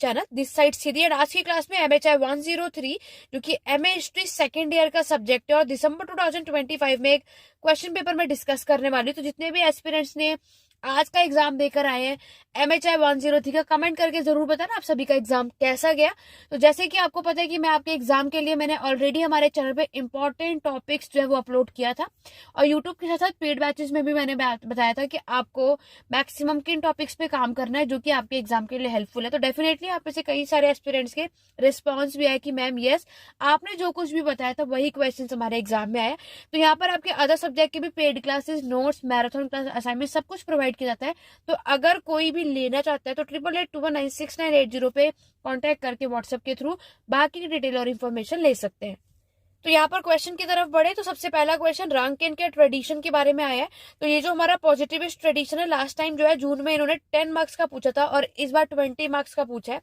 Channel this side Sidhi. And आज की class में MHI 103 जो कि MA हिस्ट्री सेकेंड ईयर का सब्जेक्ट है और दिसंबर 2025 में एक क्वेश्चन पेपर में डिस्कस करने वाली हूँ। तो जितने भी एस्पिरेंट्स ने आज का एग्जाम देकर आए हैं MHI 103 का, कमेंट करके जरूर बताना आप सभी का एग्जाम कैसा गया। तो जैसे कि आपको पता है कि मैं आपके एग्जाम के लिए मैंने ऑलरेडी हमारे चैनल पे इंपॉर्टेंट टॉपिक्स जो है वो अपलोड किया था और यूट्यूब के साथ साथ पेड बैचेस में भी मैंने बताया था कि आपको मैक्सिमम किन टॉपिक्स पे काम करना है जो कि आपके एग्जाम के लिए हेल्पफुल है। तो डेफिनेटली आप में से कई सारे एस्पिरेंट्स के रिस्पॉन्स भी आया कि मैम यस, आपने जो कुछ भी बताया था वही क्वेश्चन हमारे एग्जाम में आया। तो यहाँ पर आपके अदर सब्जेक्ट के भी paid classes, notes, marathon class, assignment सब कुछ प्रोवाइड किया जाता है। तो अगर कोई भी लेना चाहता है तो 88819690 पे कांटेक्ट करके व्हाट्सएप के थ्रू बाकी की डिटेल और इन्फॉर्मेशन ले सकते हैं। तो यहाँ पर क्वेश्चन की तरफ बढ़े तो सबसे पहला क्वेश्चन रंकिन के ट्रेडिशन के बारे में आया है। तो ये जो हमारा पॉजिटिविस्ट ट्रेडिशन है, लास्ट टाइम जो है जून में इन्होंने 10 मार्क्स का पूछा था और इस बार 20 मार्क्स का पूछा है।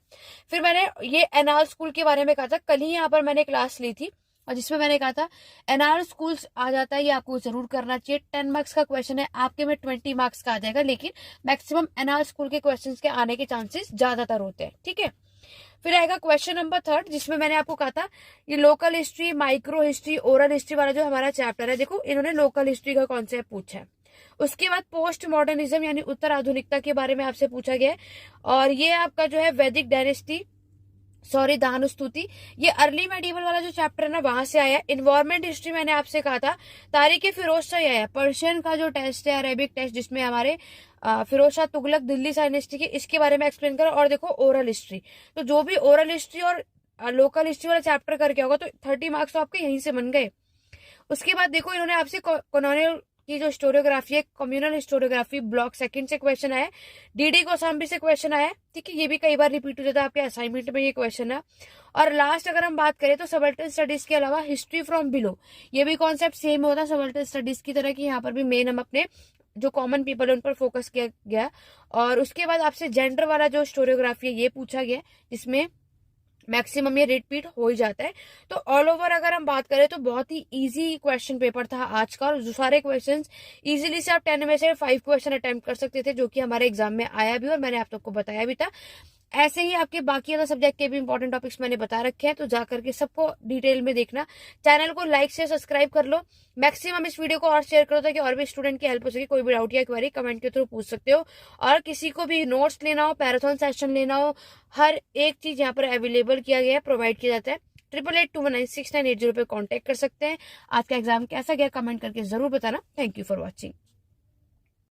फिर मैंने ये एनाल स्कूल के बारे में कहा था, कल ही यहाँ पर मैंने क्लास ली थी और जिसमें मैंने कहा था एनआर स्कूल्स आ जाता है, ये आपको जरूर करना चाहिए। 10 मार्क्स का क्वेश्चन है, आपके में 20 मार्क्स का आ जाएगा, लेकिन मैक्सिमम एनआर स्कूल के क्वेश्चंस के आने के चांसेस ज्यादातर होते हैं। ठीक है, फिर आएगा क्वेश्चन नंबर 3 जिसमें मैंने आपको कहा था ये local history, micro history, oral history वाला जो हमारा चैप्टर है, देखो इन्होंने लोकल हिस्ट्री का कॉन्सेप्ट पूछा है। उसके बाद पोस्ट मॉडर्निज्म यानी उत्तर आधुनिकता के बारे में आपसे पूछा गया है और ये आपका जो है वैदिक डायनेस्टी, सॉरी दानुस्तुति, ये अर्ली मेडिवल वाला जो चैप्टर है ना वहां से आया। इन्वायरमेंट हिस्ट्री मैंने आपसे कहा था तारीख फिरोज शाह आया, पर्शियन का जो टेस्ट है अरेबिक टेस्ट जिसमें हमारे फिरोज शाह तुगलक दिल्ली डायनेस्टी की, इसके बारे में एक्सप्लेन करा। और देखो ओरल हिस्ट्री, तो जो भी ओरल हिस्ट्री और लोकल हिस्ट्री वाला चैप्टर करके होगा तो 30 मार्क्स तो आपके यहीं से बन गए। उसके बाद देखो इन्होंने आपसे कॉलोनियल की जो हिस्टोरियोग्राफी है, कम्युनल हिस्टोरियोग्राफी ब्लॉक सेकंड से क्वेश्चन आया, डीडी गोस्वामी से क्वेश्चन आया। ठीक है, ये भी कई बार रिपीट हो जाता है आपके असाइनमेंट में ये क्वेश्चन है। और लास्ट अगर हम बात करें तो सबल्टन स्टडीज के अलावा हिस्ट्री फ्रॉम बिलो, ये भी कॉन्सेप्ट सेम होता है सबल्टन स्टडीज की तरह की। यहाँ पर भी मेन हम अपने जो कॉमन पीपल है उन पर फोकस किया गया। और उसके बाद आपसे जेंडर वाला जो हिस्टोरियोग्राफी है ये पूछा गया, जिसमें मैक्सिमम ये रिपीट हो ही जाता है। तो ऑल ओवर अगर हम बात करें तो बहुत ही इजी क्वेश्चन पेपर था आज का और जो सारे क्वेश्चंस इजीली से आप 10 में से 5 क्वेश्चन अटेम्प्ट कर सकते थे, जो कि हमारे एग्जाम में आया भी और मैंने आप सबको बताया भी था। ऐसे ही आपके बाकी अदर सब्जेक्ट के भी इंपॉर्टेंट टॉपिक्स मैंने बता रखे हैं, तो जाकर के सबको डिटेल में देखना। चैनल को लाइक से सब्सक्राइब कर लो, मैक्सिमम इस वीडियो को और शेयर करो ताकि और भी स्टूडेंट की हेल्प हो सके। कोई भी डाउट या क्वेरी कमेंट के थ्रू पूछ सकते हो और किसी को भी नोट्स लेना हो, पैराथन सेशन लेना हो, हर एक चीज यहाँ पर अवेलेबल किया गया है, प्रोवाइड किया जाता है। 88819690 पे कॉन्टेक्ट कर सकते हैं। आज का एग्जाम कैसा गया कमेंट करके जरूर बताना। Thank you for watching.